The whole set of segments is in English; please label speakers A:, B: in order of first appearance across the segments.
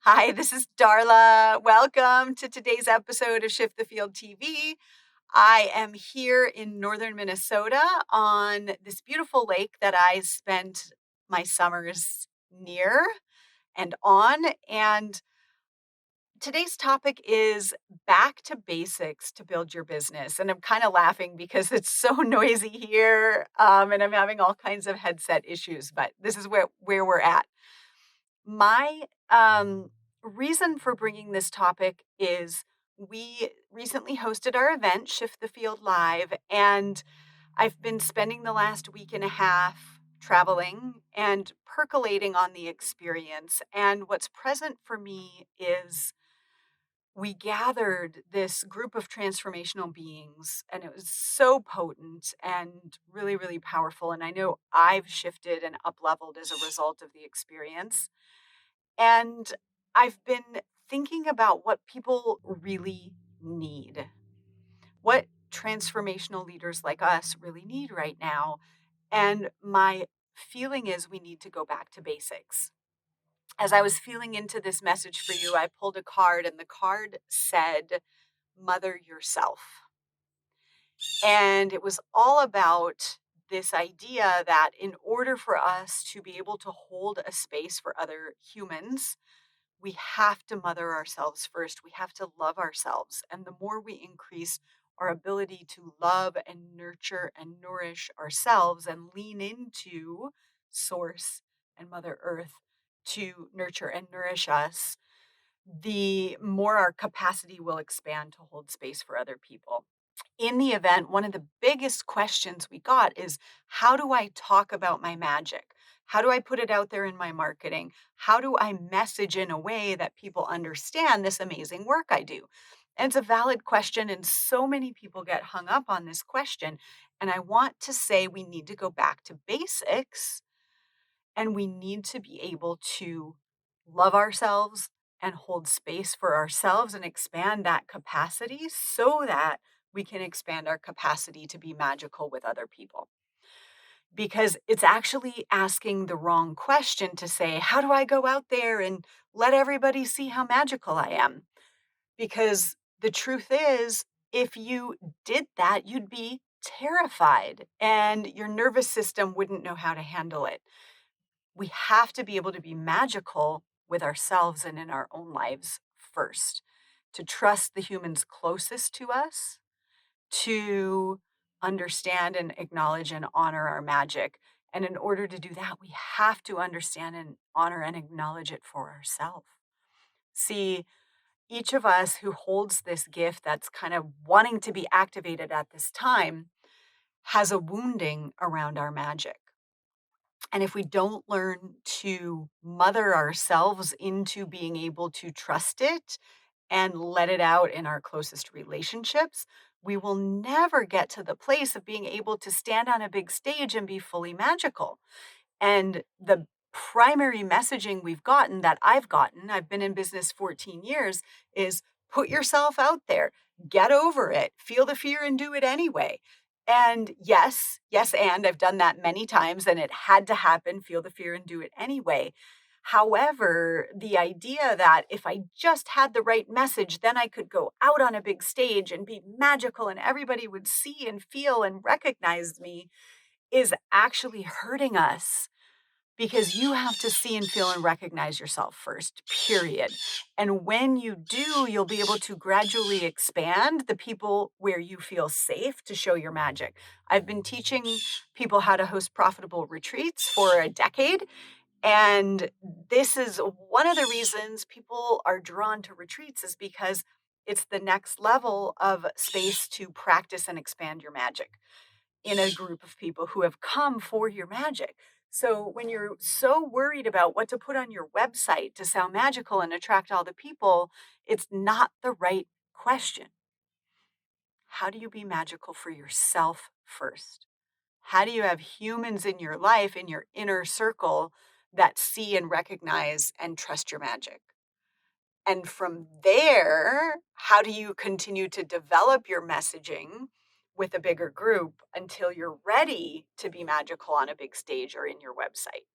A: Hi, this is Darla. Welcome to today's episode of Shift the Field TV. I am here in northern Minnesota on this beautiful lake that I spent my summers near and on. And today's topic is back to basics to build your business. And I'm kind of laughing because it's so noisy here and I'm having all kinds of headset issues, but this is where we're at. My reason for bringing this topic is we recently hosted our event, Shift the Field Live, and I've been spending the last week and a half traveling and percolating on the experience. And what's present for me is we gathered this group of transformational beings, and it was so potent and really, really powerful. And I know I've shifted and up leveled as a result of the experience. And I've been thinking about what people really need, what transformational leaders like us really need right now. And my feeling is we need to go back to basics. As I was feeling into this message for you, I pulled a card, and the card said, Mother Yourself. And it was all about this idea that in order for us to be able to hold a space for other humans, we have to mother ourselves first. We have to love ourselves. And the more we increase our ability to love and nurture and nourish ourselves and lean into Source and Mother Earth to nurture and nourish us, the more our capacity will expand to hold space for other people. In the event, one of the biggest questions we got is, how do I talk about my magic? How do I put it out there in my marketing? How do I message in a way that people understand this amazing work I do? And it's a valid question, and so many people get hung up on this question. And I want to say we need to go back to basics, and we need to be able to love ourselves and hold space for ourselves and expand that capacity so that we can expand our capacity to be magical with other people. Because it's actually asking the wrong question to say, how do I go out there and let everybody see how magical I am? Because the truth is, if you did that, you'd be terrified and your nervous system wouldn't know how to handle it. We have to be able to be magical with ourselves and in our own lives first, to trust the humans closest to us, to understand and acknowledge and honor our magic. And in order to do that, we have to understand and honor and acknowledge it for ourselves. See, each of us who holds this gift that's kind of wanting to be activated at this time has a wounding around our magic. And if we don't learn to mother ourselves into being able to trust it and let it out in our closest relationships, we will never get to the place of being able to stand on a big stage and be fully magical. And the primary messaging we've gotten, that I've been in business 14 years, is put yourself out there, get over it, feel the fear and do it anyway. And yes, and I've done that many times and it had to happen, feel the fear and do it anyway. However, the idea that if I just had the right message, then I could go out on a big stage and be magical and everybody would see and feel and recognize me is actually hurting us, because you have to see and feel and recognize yourself first, period. And when you do, you'll be able to gradually expand the people where you feel safe to show your magic. I've been teaching people how to host profitable retreats for a decade. And this is one of the reasons people are drawn to retreats, is because it's the next level of space to practice and expand your magic in a group of people who have come for your magic. So when you're so worried about what to put on your website to sound magical and attract all the people, it's not the right question. How do you be magical for yourself first? How do you have humans in your life, in your inner circle, that see and recognize and trust your magic? And from there, how do you continue to develop your messaging with a bigger group until you're ready to be magical on a big stage or in your website?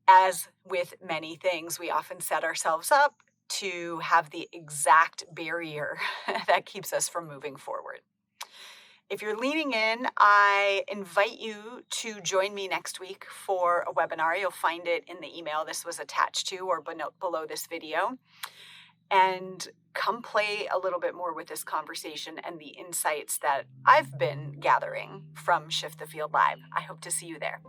A: As with many things, we often set ourselves up to have the exact barrier that keeps us from moving forward. If you're leaning in, I invite you to join me next week for a webinar. You'll find it in the email this was attached to or below this video. And come play a little bit more with this conversation and the insights that I've been gathering from Shift the Field Live. I hope to see you there.